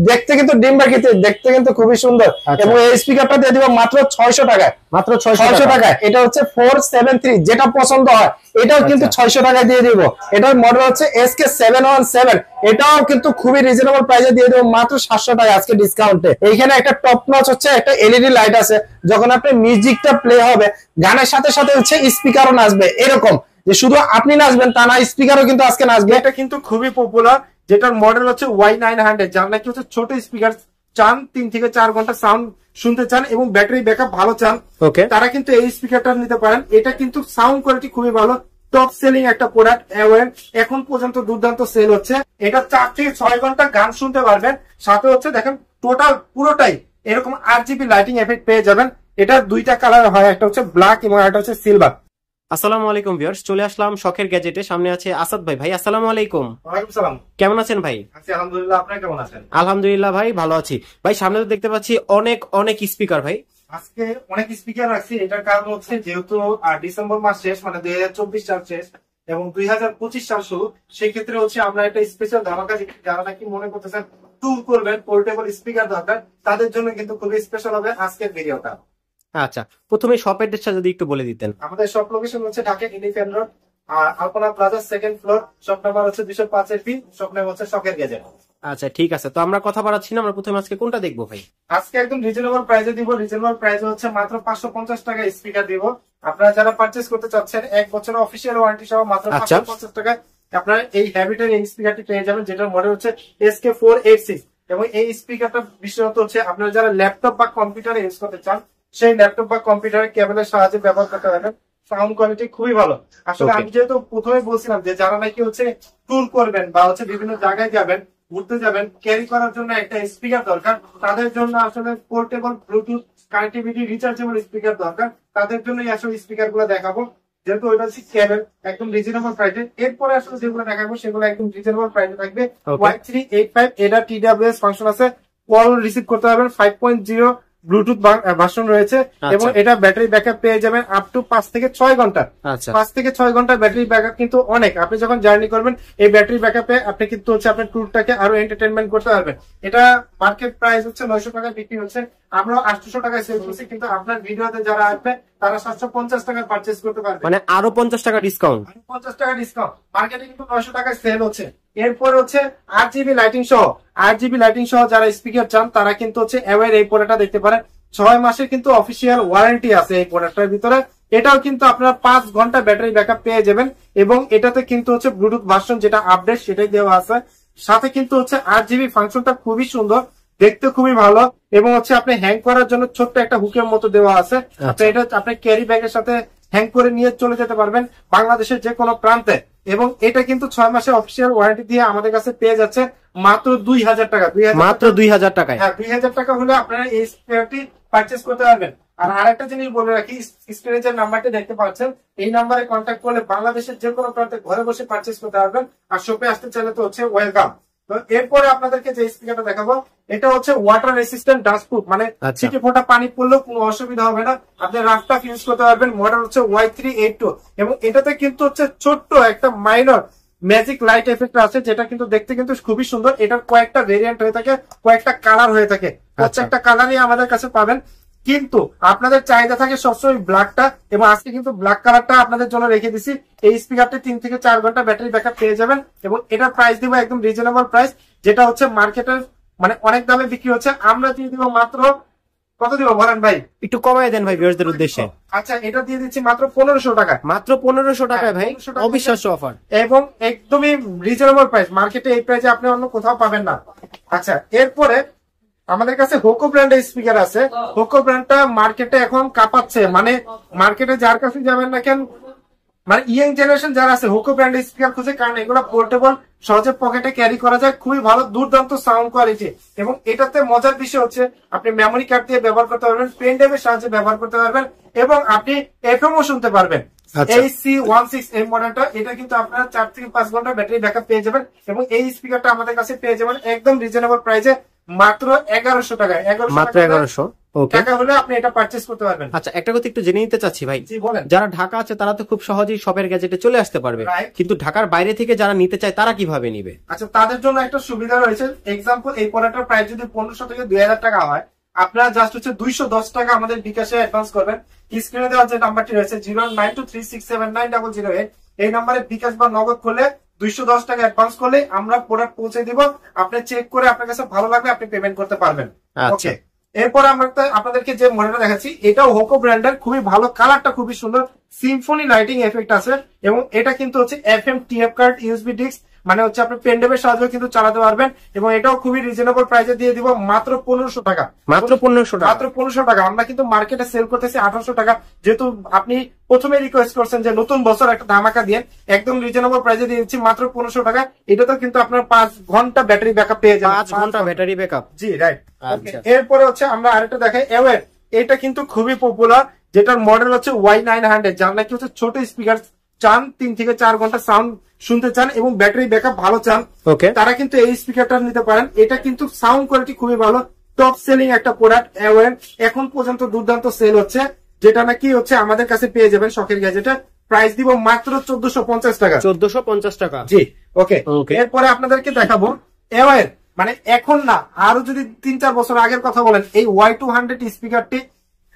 দেখতে কিন্তু ডিম বাকিতে, দেখতে কিন্তু খুবই সুন্দর। এবং এই স্পিকারটা দিয়ে দিব মাত্র 600 টাকায়, মাত্র 600 টাকায়। এটা হচ্ছে 473, যেটা পছন্দ হয় এটাও কিন্তু 600 টাকায় দিয়ে দিব। এটার মডেল হচ্ছে SK717, এটাও কিন্তু খুবই রিজনেবল প্রাইসে দিয়ে দেবো মাত্র 700 টাকা আজকে ডিসকাউন্টে। এইখানে একটা টপ নচ হচ্ছে একটা এলইডি লাইট আছে, যখন আপনি মিউজিকটা প্লে হবে গানের সাথে সাথে হচ্ছে স্পিকারও নাচবে, এরকম যে শুধু আপনি নাচবেন তা না, স্পিকারও কিন্তু আজকে নাচবে। এটা কিন্তু খুবই পপুলার, যেটার মডেল হচ্ছে Y900, যার নাকি হচ্ছে ছোট স্পিকার চান, 3 থেকে 4 ঘন্টা সাউন্ড শুনতে চান এবং ব্যাটারি ব্যাকআপ ভালো চান, তারা কিন্তু এই স্পিকারটা নিতে পারেন। এটা কিন্তু সাউন্ড কোয়ালিটি খুবই ভালো, টপ সেলিং একটা প্রোডাক্ট, এখন পর্যন্ত দুর্দান্ত সেল হচ্ছে। এটা 4 থেকে 6 ঘন্টা গান শুনতে পারবেন, সাথে হচ্ছে দেখেন টোটাল পুরোটাই এরকম RGB লাইটিং এফেক্ট পেয়ে যাবেন। এটা 2টা কালার হয়, একটা হচ্ছে ব্ল্যাক এবং একটা হচ্ছে সিলভার। আসসালামু আলাইকুম ভিউয়ার্স, চলে আসলাম শখের গ্যাজেটে। সামনে আছে আসাদ ভাই। ভাই আসসালামু আলাইকুম। ওয়ালাইকুম সালাম। কেমন আছেন ভাই? আছি আলহামদুলিল্লাহ, আপনি কেমন আছেন? আলহামদুলিল্লাহ ভাই, ভালো আছি। ভাই সামনে তো দেখতে পাচ্ছি অনেক অনেক স্পিকার। ভাই আজকে অনেক স্পিকার রাখছি, এটার কারণ হচ্ছে যেহেতু ডিসেম্বর মাস শেষ, মানে 2024 সাল শেষ এবং 2025 সাল শুরু, সেই ক্ষেত্রে হচ্ছে আমরা একটা স্পেশাল ধামাকা, যারা নাকি মনে করতেছেন ট্যুর করবেন, পোর্টেবল স্পিকার দরকার, তাদের জন্য কিন্তু খুবই স্পেশাল হবে আজকের ভিডিওটা। আচ্ছা, প্রথমে শপ অ্যাড্রেসটা যদি একটু বলে দিতেন। আমাদের শপ লোকেশন হচ্ছে ঢাকা এলিফ্যান্ট রোড, আর Alpana plaza, 2nd floor, shop number হচ্ছে 205 ফি, শপ নেম হচ্ছে শখের গ্যাজেট। আচ্ছা ঠিক আছে, তো আমরা কথা বাড়াচ্ছি না, আমরা প্রথমে আজকে কোনটা দেখবো ভাই? আজকে একদম রিজনেবল প্রাইসে দিব। রিজনেবল প্রাইসে হচ্ছে মাত্র 550 টাকা স্পিকার দিব। আপনারা যারা পারচেজ করতে চাচ্ছেন 1 বছরের অফিসিয়াল ওয়ারেন্টি সহ মাত্র 550 টাকায় আপনারা এই হ্যাবিটের এই স্পিকারটি পেয়ে যাবেন, যেটার মডেল হচ্ছে SK486। এবং এই স্পিকারটা বিশেষত হচ্ছে আপনারা যারা ল্যাপটপ বা কম্পিউটারে ইউজ করতে চান, সেই ল্যাপটপ বা কম্পিউটারের কেবলের সাহায্যে ব্যবহার করতে পারবেন। সাউন্ড কোয়ালিটি খুবই ভালো। আসলে আমি যেহেতু প্রথমে বলছিলাম যে যারা নাকি হচ্ছে ট্যুর করবেন বা হচ্ছে বিভিন্ন জায়গায় যাবেন, ঘুরতে যাবেন, ক্যারি করার জন্য একটা স্পিকার দরকার, তাদের জন্য আসলে portable Bluetooth connectivity rechargeable speaker দরকার, তাদের জন্যই আসলে স্পিকার গুলো দেখাবো, যেহেতু ওইটা হচ্ছে কেবল একদম রিজনেবল প্রাইসে। এরপরে আসলে যেগুলো দেখাবো সেগুলো একদম রিজনেবল প্রাইসে থাকবে। Y385, এটা TWS ফাংশন আছে, কল রিসিভ করতে পারবেন, 5.0 ব্লুটুথ ভার্সন রয়েছে এবং এটা ব্যাটারি ব্যাকআপ পেয়ে যাবেন আপ টু 5 থেকে 6 ঘন্টা। 5 থেকে 6 ঘন্টা ব্যাটারি ব্যাকআপ কিন্তু অনেক। আপনি যখন জার্নি করবেন এই ব্যাটারি ব্যাকআপে আপনি কিন্তু হচ্ছে আপনার ট্যুরটাকে আরো এন্টারটেইনমেন্ট করতে পারবেন। এটা মার্কেট প্রাইস হচ্ছে 900 টাকা বিক্রি হচ্ছে, আমরা 800 টাকায় সেল করছি, কিন্তু আপনার ভিডিওতে যারা আসবে তারা 750 টাকায় পারচেজ করতে পারবে, মানে আরো 50 টাকা ডিসকাউন্ট। 50 টাকা ডিসকাউন্ট, মার্কেটে কিন্তু 900 টাকায় সেল হচ্ছে। এরপর হচ্ছে RGB লাইটিং সহ যারা স্পিকার চান তারা কিন্তু হচ্ছে এওয়ার এই প্রোডাক্টটা দেখতে পারেন। 6 মাসের কিন্তু অফিসিয়াল ওয়ারেন্টি আছে এই প্রোডাক্টটার ভিতরে। এটাও কিন্তু আপনারা 5 ঘন্টা ব্যাটারি ব্যাকআপ পেয়ে যাবেন এবং এটাতে কিন্তু হচ্ছে ব্লুটুথ ভার্সন যেটা আপডেট সেটাই দেওয়া আছে। সাথে কিন্তু হচ্ছে RGB ফাংশনটা খুবই সুন্দর, দেখতে খুবই ভালো এবং হচ্ছে আপনি হ্যাং করার জন্য ছোট্ট একটা হুকের মতো দেওয়া আছে। এটা আপনি ক্যারি ব্যাগের সাথে হ্যাং করে নিয়ে চলে যেতে পারবেন বাংলাদেশের যে কোনো প্রান্তে। এবং এটা কিন্তু 6 মাসের অফিসিয়াল ওয়ারেন্টি দিয়ে আমাদের কাছে পেয়ে যাচ্ছে মাত্র 2000 টাকা। মাত্র 2000 টাকায়? হ্যাঁ, 2000 টাকা হলে আপনারা এই স্পিকারটি পারচেজ করতে পারবেন। আর আরেকটা জিনিস বলে রাখি, স্ক্রিনে যে নাম্বারটি দেখতে পাচ্ছেন এই নাম্বারে কন্ট্যাক্ট করলে বাংলাদেশের যে কোনো প্রান্তে ঘরে বসে পারচেজ করতে পারবেন। আর শপে আসতে চাইলে তো হচ্ছে ওয়েলকাম। তো এরপরে আপনাদেরকে যে স্পিকারটা দেখাবো এটা হচ্ছে ওয়াটার রেসিস্ট্যান্ট ডাস্ট প্রুফ, মানে ছিটে ফোটা পানি পড়লেও কোনো অসুবিধা হবে না, আপনি রাফটাফ ইউজ করতে পারবেন। মডেল হচ্ছে Y382 এবং এটাতে কিন্তু হচ্ছে ছোট্ট একটা মাইনর ম্যাজিক লাইট এফেক্ট আছে, যেটা কিন্তু দেখতে কিন্তু খুবই সুন্দর। এটার কয়েকটা ভেরিয়েন্ট হয়ে থাকে, কয়েকটা কালার হয়ে থাকে, প্রত্যেকটা কালারই আমাদের কাছে পাবেন। কিন্তু আপনাদের চাহিদা থাকে সবসময় ব্ল্যাকটা, এবং আজকে কিন্তু ব্ল্যাক কালারটা আপনাদের জন্য রেখে দিছি। এই স্পিকারটি 3 থেকে 4 ঘন্টা ব্যাটারি ব্যাকআপ পেয়ে যাবেন এবং এটার প্রাইস দিব একদম রিজনেবল প্রাইস, যেটা হচ্ছে মার্কেটের মানে অনেক দামে বিক্রি হচ্ছে। আমরা দিয়ে দিব মাত্র, কত দিব বলেন ভাই? একটু কমায় দেন ভাই ভিউয়ারদের উদ্দেশ্যে। আচ্ছা, এটা দিয়ে দিচ্ছি মাত্র 1500 টাকা। মাত্র 1500 টাকায় ভাই, অবিশ্বাস্য অফার এবং একদমই রিজনেবল প্রাইস। মার্কেটে এই প্রাইসে আপনি অন্য কোথাও পাবেন না। আচ্ছা, এরপরে আমাদের কাছে হোকো ব্র্যান্ডের স্পিকার আছে। হোকো ব্র্যান্ডটা মার্কেটে এখন কাঁপাচ্ছে, মানে মার্কেটে যার কাছে যাবেন না কেন, মানে ইয়াং জেনারেশন যারা আছে হোকো ব্র্যান্ডের স্পিকার খুঁজে, কারণ এগুলো পোর্টেবল, সহজে পকেটে ক্যারি করা যায়, খুবই ভালো, দুর্দান্ত সাউন্ড কোয়ালিটি। এবং এটাতে মজার বিষয় হচ্ছে আপনি মেমোরি কার্ড দিয়ে ব্যবহার করতে পারবেন, পেন ড্রাইভের সাহায্যে ব্যবহার করতে পারবেন এবং আপনি এফএমও শুনতে পারবেন। AC16 এই মডেলটা, এটা কিন্তু আপনারা 4 থেকে 5 ঘন্টা ব্যাটারি ব্যাকআপ পেয়ে যাবেন এবং এই স্পিকারটা আমাদের কাছে পেয়ে যাবেন একদম রিজনেবল প্রাইসে মাত্র 1100 টাকায়। 1100 টাকা হলে আপনি এটা পারচেজ করতে পারবেন। আচ্ছা, একটা কথা একটু জেনে নিতে চাচ্ছি ভাই, জি বলেন। যারা ঢাকা আছে তারা তো খুব সহজেই শপের গ্যাজেটে চলে আসতে পারবে, কিন্তু ঢাকার বাইরে থেকে যারা নিতে চায় তারা কিভাবে নিবে? আচ্ছা, তাদের জন্য একটা সুবিধা রয়েছে। এক্সাম্পল, এই প্রোডাক্টের প্রাইস যদি 1500 থেকে 2000 টাকা হয়, আপনারা জাস্ট হচ্ছে 210 টাকা আমাদের বিকাশে অ্যাডভান্স করবেন। স্ক্রিনে দেওয়া যে নাম্বারটি রয়েছে 09236790008, এই নাম্বারে বিকাশ বা নগদ করলে 210 টাকা অ্যাডভান্স করলে আমরা প্রোডাক্ট পৌঁছে দিব। আপনি চেক করে আপনার কাছে ভালো লাগবে আপনি পেমেন্ট করতে পারবেন। ওকে, এরপর আমরা আপনাদেরকে যে মডেলটা দেখাচ্ছি এটাও হোকো ব্র্যান্ডের, খুবই ভালো, কালারটা খুবই সুন্দর, সিম্ফনি লাইটিং এফেক্ট আছে এবং এটা কিন্তু হচ্ছে FM TF card USB disk, মানে হচ্ছে আপনি পেনড্রাইভের সাহায্যে কিন্তু চালাতে পারবেন এবং এটাও খুবই রিজনেবল প্রাইসে দিয়ে দিব মাত্র 1500 টাকা। মাত্র 1500 টাকা? মাত্র 1500 টাকা। আমরা কিন্তু মার্কেটে সেল করতেছি 1800 টাকা। যেহেতু আপনি প্রথমে রিকোয়েস্ট করছেন যে নতুন বছর একটা ধামাকা দিয়ে, একদম রিজনেবল প্রাইসে দিয়ে দিচ্ছি মাত্র 1500 টাকা। এটা তো কিন্তু আপনার 5 ঘন্টা ব্যাটারি ব্যাকআপ পেয়ে যাবেন। 5 ঘন্টা ব্যাটারি ব্যাকআপ? জি রাইট। এরপরে হচ্ছে আমরা আরেকটা দেখাই এওয়ার, এটা কিন্তু খুবই পপুলার, যেটার মডেল হচ্ছে Y900, যার নাকি হচ্ছে ছোট স্পিকার চান, 3 থেকে 4 ঘন্টা সাউন্ড শুনতে চান এবং ব্যাটারি ব্যাকআপ ভালো চান, তারা কিন্তু এই স্পিকারটা নিতে পারেন। এটা কিন্তু সাউন্ড কোয়ালিটি খুবই ভালো, টপ সেলিং একটা প্রোডাক্ট এওয়ার, এখন পর্যন্ত দুর্দান্ত সেল হচ্ছে, যেটা নাকি হচ্ছে আমাদের কাছে পেয়ে যাবেন শখের গ্যাজেটে। প্রাইস দিব মাত্র 1450 টাকা। 1450 টাকা? জি ওকে। এরপরে আপনাদেরকে দেখাবো এওয়ার, মানে এখন না, আরো যদি 3-4 বছর আগের কথা বলেন, এই Y200 স্পিকারটি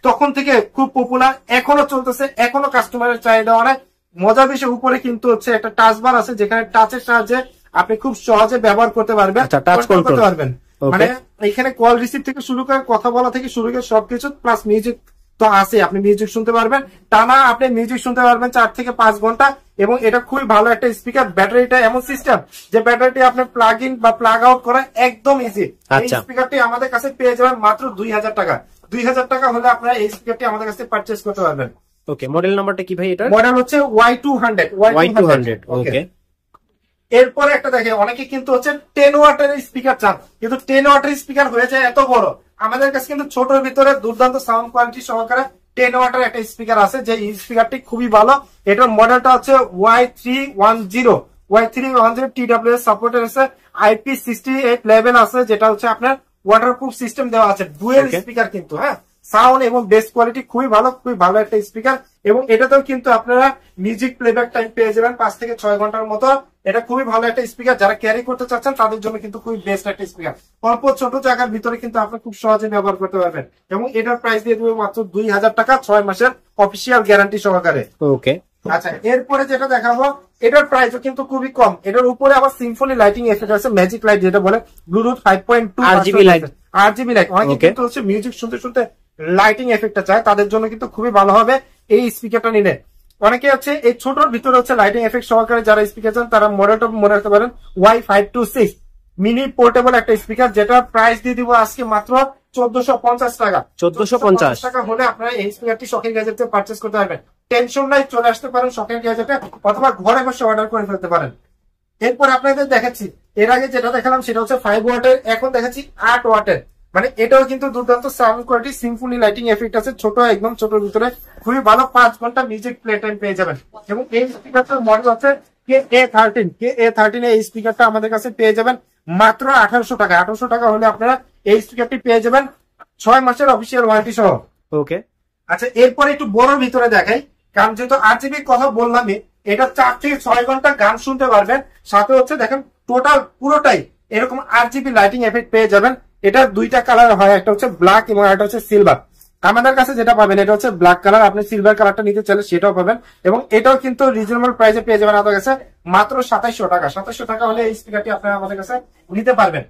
তখন থেকে খুব পপুলার, এখনো চলতেছে, এখনো কাস্টমারের চাহিদা অনেক। মজার বিষয়, উপরে কিন্তু হচ্ছে একটা টাচ বার আছে, যেখানে টাচের সাহায্যে আপনি খুব সহজে ব্যবহার করতে পারবেন, টাচ কন্ট্রোল করতে পারবেন। মানে এখানে কল রিসিভ থেকে শুরু করে কথা বলা থেকে শুরু করে সবকিছু, প্লাস মিউজিক তো আছে, আপনি মিউজিক শুনতে পারবেন, টানা আপনি মিউজিক শুনতে পারবেন 4 থেকে 5 ঘন্টা। এবং এটা খুবই ভালো একটা স্পিকার। ব্যাটারিটা এমন সিস্টেম যে ব্যাটারিটি আপনি প্লাগ ইন বা প্লাগ আউট করা একদম ইজি। এই স্পিকারটি আমাদের কাছে পেয়ে যাবেন মাত্র 2000 টাকা। 2000 টাকা হলে আপনারা এই স্পিকারটি আমাদের কাছে পারচেজ করতে পারবেন। ওকে, মডেল নাম্বারটা কি ভাই? এটা মডেল হচ্ছে Y200। ওকে। এরপরে একটা দেখে, অনেকে কিন্তু হচ্ছে 10 ওয়াটের স্পিকার চান, কিন্তু 10 ওয়াটের স্পিকার হয়ে যায় এত বড়। আমাদের কাছে কিন্তু ছোটর ভিতরে দুর্দান্ত সাউন্ড কোয়ালিটি সহকারে 10 ওয়াটের একটা স্পিকার আছে, যে স্পিকারটি খুবই ভালো। এটার মডেলটা হচ্ছে Y310 TWS সাপোর্টেড আছে, IP68 লেভেল আছে, যেটা হচ্ছে আপনার ওয়াটারপ্রুফ সিস্টেম দেওয়া আছে, ডুয়েল স্পিকার কিন্তু। হ্যাঁ, সাউন্ড এবং বেস কোয়ালিটি খুবই ভালো, খুবই ভালো একটা স্পিকার। এবং এটাতেও কিন্তু আপনারা মিউজিক প্লেব্যাক টাইম পেয়ে যাবেন 5 থেকে 6 ঘন্টার মতো। এটা খুবই ভালো একটা স্পিকার, যারা ক্যারি করতে চাচ্ছেন তাদের জন্য কিন্তু খুবই বেস্ট একটা স্পিকার। অল্প ছোট জায়গার ভিতরে কিন্তু আপনি খুব সহজে ব্যবহার করতে পারবেন। এবং এটার প্রাইস দিয়ে দেবে মাত্র 2000 টাকা, 6 মাসের অফিসিয়াল গ্যারান্টি সহকারে। ওকে। আচ্ছা, এরপরে যেটা দেখাবো, এটার প্রাইসও কিন্তু খুবই কম। এটার উপরে আবার সিম্ফনি লাইটিং এফেক্ট আছে, ম্যাজিক লাইট যেটা বলে, ব্লুটুথ 5.2 RGB লাইট। অনেকে কিন্তু হচ্ছে মিউজিক শুনতে শুনতে লাইটিং এফেক্টটা চায়, তাদের জন্য কিন্তু খুবই ভালো হবে এই স্পিকারটা নিলে। অনেকে হচ্ছে এই ছোটর ভিতরে হচ্ছে লাইটিং এফেক্ট সহকারে যারা স্পিকার চান, তারা মডেলটা মনে রাখতে পারেন Y526 মিনি পোর্টেবল একটা স্পিকার, যেটা প্রাইস দিয়ে দিব আজকে মাত্র 1450 টাকা। 1450 টাকা হলে আপনারা এই স্পিকারটি শখের গ্যাজেটে পারচেজ করতে পারবেন। টেনশন নাই, চলে আসতে পারেন শখের গ্যাজেটে, অথবা ঘরে বসে অর্ডার করে ফেলতে পারেন। এরপর আপনাদের দেখাচ্ছি, এর আগে যেটা দেখালাম সেটা হচ্ছে 5 ওয়াটের, এখন দেখাচ্ছি 8 ওয়াটের। মানে এটাও কিন্তু দুর্দান্ত sound quality, Symphony lighting effect আছে, ছোট, একদম ছোটর ভিতরে খুবই ভালো, 5 ঘন্টা মিউজিক প্লে টাইম পেয়ে যাবেন। এবং এই স্পিকারটার মডেল হচ্ছে KA13 এই স্পিকারটা আমাদের কাছে পেয়ে যাবেন মাত্র 1800 টাকা। 1800 টাকা হলে আপনারা এই স্পিকারটি পেয়ে যাবেন 6 মাসের অফিসিয়াল ওয়ারেন্টি সহ। ওকে। আচ্ছা, এরপরে একটু বড়র ভিতরে দেখাই, কারণ যেহেতু RGB কথা বললামই, এটা 4 থেকে 6 ঘন্টা গান শুনতে পারবেন। সাথে হচ্ছে দেখেন টোটাল পুরোটাই এরকম RGB লাইটিং এফেক্ট পেয়ে যাবেন। এটা 2টা কালার হয়, একটা হচ্ছে ব্ল্যাক এবং একটা হচ্ছে সিলভার। আমাদের কাছে যেটা পাবেন এটা হচ্ছে ব্ল্যাক কালার, আপনি সিলভার কালারটা নিতে চাইলে সেটাও পাবেন। এবং এটাও কিন্তু রিজনেবল প্রাইসে পেয়ে যাবেন আমাদের কাছে মাত্র 2700 টাকা। 2700 টাকা হলে এই স্পিকারটি আপনারা আমাদের কাছে নিতে পারবেন।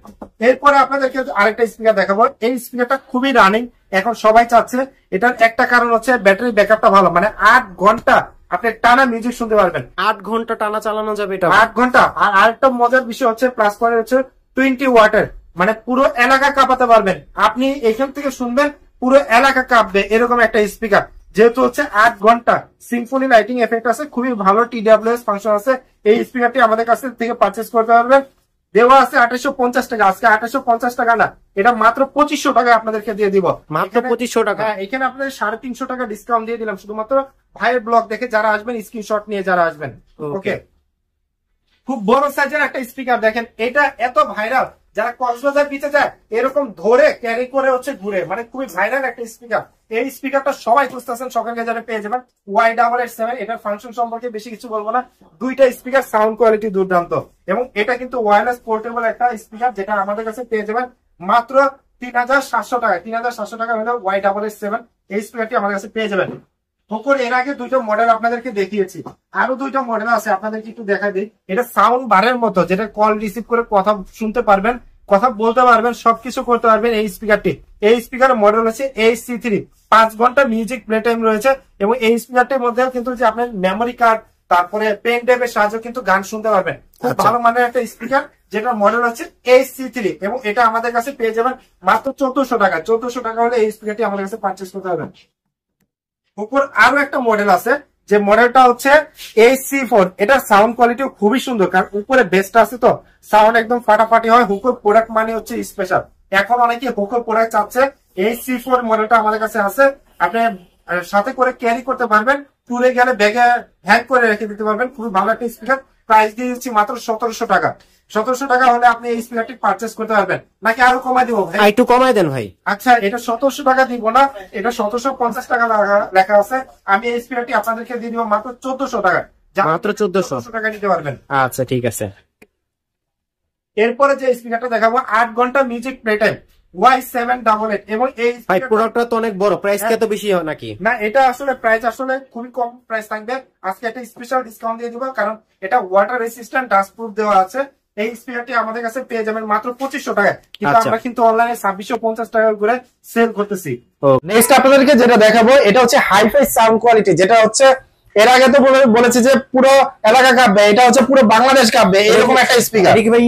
এরপরে আপনাদেরকে আরেকটা স্পিকার দেখাবো। এই স্পিকারটা খুবই রানিং, এখন সবাই চাচ্ছে। এটার একটা কারণ হচ্ছে ব্যাটারি ব্যাকআপটা ভালো, মানে 8 ঘন্টা আপনি টানা মিউজিক শুনতে পারবেন। 8 ঘন্টা টানা চালানো যাবে এটা? 8 ঘন্টা। আর আরেকটা মজার বিষয় হচ্ছে, প্লাস পয়েন্ট হচ্ছে 20 ওয়াটের, মানে পুরো এলাকা কাঁপাতে পারবেন। আপনি এখান থেকে শুনবেন, পুরো এলাকা কাঁপবে এরকম একটা স্পিকার। যেহেতু হচ্ছে 8 ঘন্টা, সিম্ফনি লাইটিং এফেক্ট আছে, খুবই ভালো TWS ফাংশন আছে। এই স্পিকারটি আমাদের কাছ থেকে পারচেজ করতে পারবেন। দেওয়া আছে 2850 টাকা, আজকে 2850 টাকা না, এটা মাত্র 2500 টাকা আপনাদেরকে দিয়ে দিব। মাত্র 2500 টাকা? হ্যাঁ, এখানে আপনাদের 350 টাকা ডিসকাউন্ট দিয়ে দিলাম, শুধুমাত্র ভাইয়ের ব্লগ দেখে যারা আসবেন, স্ক্রিনশট নিয়ে যারা আসবেন। ওকে, খুব বড় সাইজের একটা স্পিকার দেখেন, এটা এত ভাইরাল যারা কক্সবাজার বিচে যায় এরকম ধরে ক্যারি করে হচ্ছে ঘুরে, মানে খুবই ভাইরাল একটা স্পিকার। এই স্পিকারটা সবাই খুঁজতেছেন, শখের গেজারে পেয়ে যাবেন। Y887 এটার ফাংশন সম্পর্কে বেশি কিছু বলবো না, দুইটা স্পিকার সাউন্ড কোয়ালিটি দুর্দান্ত, এবং এটা কিন্তু ওয়্যারলেস পোর্টেবল একটা স্পিকার, যেটা আমাদের কাছে পেয়ে যাবেন মাত্র 3700 টাকা। 3700 টাকা হলে Y887 এই স্পিকারটি আমাদের কাছে পেয়ে যাবেন। হোকোর এর আগে দুইটা মডেল আপনাদেরকে দেখিয়েছি, আরো দুইটা মডেল আছে, আপনাদেরকে একটু দেখাই দিই। এটা সাউন্ড বারের মতো, যেটা কল রিসিভ করে কথা শুনতে পারবেন, কথা বলতে পারবেন, সবকিছু করতে পারবেন এই স্পিকারটি। এই স্পিকারের মডেল হচ্ছে HC3, 5 ঘন্টা মিউজিক প্লে টাইম রয়েছে, এবং এই স্পিকারটির মধ্যে কিন্তু যে আপনার মেমোরি কার্ড, তারপরে পেন ড্রাইভের সাহায্যে কিন্তু গান শুনতে পারবেন। খুব ভালো মানের একটা স্পিকার, যেটা মডেল হচ্ছে HC3, এবং এটা আমাদের কাছে পেয়ে যাবেন মাত্র 1400 টাকা। 1400 টাকা হলে এই স্পিকারটি আমাদের কাছে পারচেস করতে পারবেন। উপর আরো একটা মডেল আছে, যে মডেলটা হচ্ছে HC4। এটার সাউন্ড কোয়ালিটি খুবই সুন্দর, কারণ উপরে বেসটা আছে তো সাউন্ড একদম ফাটাফাটি হয়। হুকোর প্রোডাক্ট মানে হচ্ছে স্পেশাল। এখন অনেকে হুকোর প্রোডাক্ট চাচ্ছে, HC4 মডেলটা আমাদের কাছে আছে, আপনি সাথে করে ক্যারি করতে পারবেন, ট্যুরে গেলে ব্যাগে হ্যাং করে রেখে দিতে পারবেন। খুবই ভালো একটা স্পিকার, প্রাইস দিয়ে দিচ্ছি মাত্র 1700 টাকা। 1700 টাকা হলে আপনি এই স্পিকারটি পারচেস করতে পারবেন, নাকি আরো কমাই দিব ভাই? একটু কমাই দেন ভাই। আচ্ছা, এটা 1700 টাকা দিব না, এটা 1750 টাকা লেখা আছে। আমি এই স্পিকারটি আপনাদেরকে দিয়ে দিব মাত্র 1400 টাকা। মাত্র 1400 টাকা নিতে পারবেন। আচ্ছা ঠিক আছে। এরপরে যে স্পিকারটা দেখাবো 8 ঘন্টা মিউজিক প্লে টাইম, Y788, এবং এই ভাই প্রোডাক্টটা তো অনেক বড়, প্রাইস কি এত বেশি হয় নাকি? না, এটা আসলে প্রাইস আসলে খুবই কম প্রাইস থাকবে। আজকে একটা স্পেশাল ডিসকাউন্ট দিয়ে দিব, কারণ এটা ওয়াটার রেসিস্ট্যান্ট, ডাস্ট প্রুফ দেওয়া আছে। এই স্পিকারটি আমাদের কাছে পেয়ে যাবেন মাত্র 2500 টাকায়, কিন্তু আমরা কিন্তু অনলাইনে 2650 টাকা করে সেল করতেছি। নেক্সট আপনাদেরকে যেটা দেখাবো, এটা হচ্ছে হাইফাই সাউন্ড কোয়ালিটি, যেটা হচ্ছে এর আগে তো বলেছি যে পুরো এলাকা কাঁপবে, এটা হচ্ছে পুরো বাংলাদেশ কাঁপবে, এরকম একটা স্পিকার। এটা কি ভাই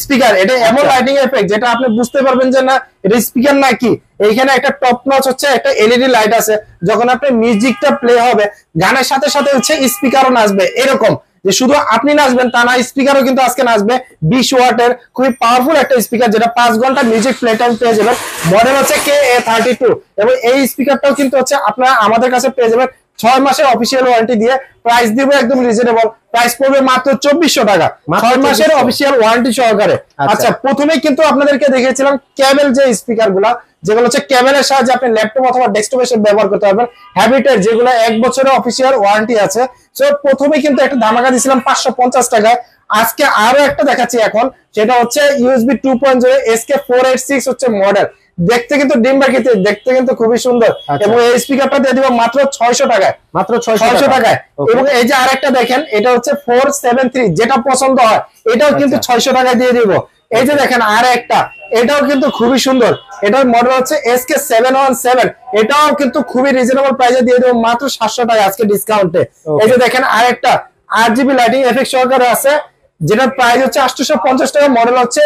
স্পিকার এটা এমন লাইটিং এফেক্ট, যেটা আপনি বুঝতে পারবেন যে না এটা স্পিকার নাকি। এইখানে একটা টপ নচ হচ্ছে একটা এলইডি লাইট আছে, যখন আপনি মিউজিকটা প্লে হবে গানের সাথে সাথে হচ্ছে স্পিকারও নাচবে। এরকম যে শুধু আপনি নাচবেন তা না, স্পিকারও কিন্তু আজকে নাচবে। 20 ওয়াটের খুবই পাওয়ারফুল একটা স্পিকার, যেটা 5 ঘন্টা মিউজিক প্লে টাইম পেয়ে যাবেন। মডেল হচ্ছে KA32, এবং এই স্পিকারটাও কিন্তু হচ্ছে আপনারা আমাদের কাছে পেয়ে যাবেন 6 মাসের অফিসিয়াল ওয়ারেন্টি দিয়ে। প্রাইস দিব একদম রিজনেবল, প্রাইস পড়বে মাত্র 2400 টাকা, 6 মাসের অফিসিয়াল ওয়ারেন্টি সহকারে। আচ্ছা, প্রথমে কিন্তু আপনাদেরকে দেখিয়েছিলাম ক্যাবেল যে স্পিকার গুলা, যেগুলো হচ্ছে ক্যাবেলের সাহায্যে আপনি ল্যাপটপ অথবা ডেস্কটপে ব্যবহার করতে পারবেন। হ্যাবিটের যেগুলো 1 বছরের অফিসিয়াল ওয়ারেন্টি আছে। সো প্রথমে কিন্তু একটা ধামাকা দিয়েছিলাম 550 টাকায়। আজকে আরো একটা দেখাচ্ছি এখন, সেটা হচ্ছে USB 2.0 SK486 হচ্ছে মডেল। দেখতে কিন্তু ডিম্বাকৃতি, দেখতে কিন্তু খুবই সুন্দর, এবং এই স্পিকারটা দিয়ে দিব মাত্র 600 টাকায়, মাত্র 600 টাকায়। এবং এই যে আরেকটা দেখেন, এটা হচ্ছে 473, যেটা পছন্দ হয় এটাও কিন্তু 600 টাকায় দিয়ে দিব। এই যে দেখেন আর একটা, এটাও কিন্তু খুবই সুন্দর, এটার মডেল হচ্ছে SK717, এটাও কিন্তু খুবই রিজনেবল প্রাইসে দিয়ে দেবো মাত্র 700 টাকা আজকে ডিসকাউন্টে। এই যে দেখেন আরেকটা RGB লাইটিং এফেক্ট সহকারে আছে, যেটার প্রাইস হচ্ছে 850 টাকা, মডেল হচ্ছে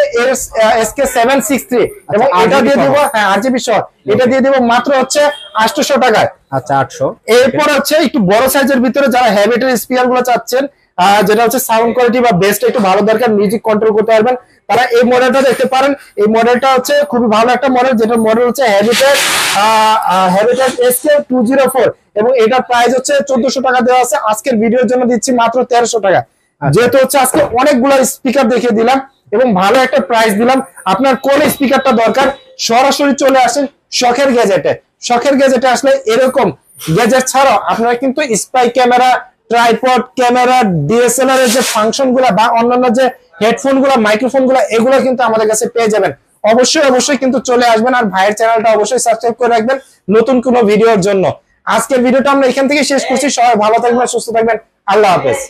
SK763, এবং এটা দিয়ে দিব RGB সহ, এটা দিয়ে দিব মাত্র হচ্ছে 800 টাকায়। আচ্ছা 800। এরপর হচ্ছে একটু বড় সাইজের ভিতরে যারা হ্যাবিটের স্পিকার গুলো চাচ্ছেন, যেটা হচ্ছে সাউন্ড কোয়ালিটি বা বেসটা একটু ভালো দরকার, মিউজিক কন্ট্রোল করতে পারবেন, তারা এই মডেলটা দেখতে পারেন। এই মডেলটা হচ্ছে খুবই ভালো একটা মডেল, যেটা মডেল হচ্ছে হ্যাবিটের SK204, এবং এটার প্রাইস হচ্ছে 1400 টাকা দেওয়া আছে। আজকের ভিডিওর জন্য দিচ্ছি মাত্র 1300 টাকা। যেহেতু হচ্ছে আজকে অনেকগুলো স্পিকার দেখিয়ে দিলাম এবং ভালো একটা প্রাইস দিলাম, আপনার কোন স্পিকারটা দরকার সরাসরি চলে আসেন শখের গ্যাজেটে। শখের গ্যাজেটে আসলে এরকম গ্যাজেট ছাড়াও আপনারা কিন্তু spy camera, tripod camera, DSLR এর যে ফাংশন গুলা বা অন্যান্য যে হেডফোন গুলা, মাইক্রোফোন গুলা, এগুলো কিন্তু আমাদের কাছে পেয়ে যাবেন। অবশ্যই কিন্তু চলে আসবেন, আর ভাইয়ের চ্যানেলটা অবশ্যই সাবস্ক্রাইব করে রাখবেন নতুন কোনো ভিডিওর জন্য। আজকের ভিডিওটা আমরা এখান থেকে শেষ করছি। সবাই ভালো থাকবেন, সুস্থ থাকবেন, আল্লাহ হাফেজ।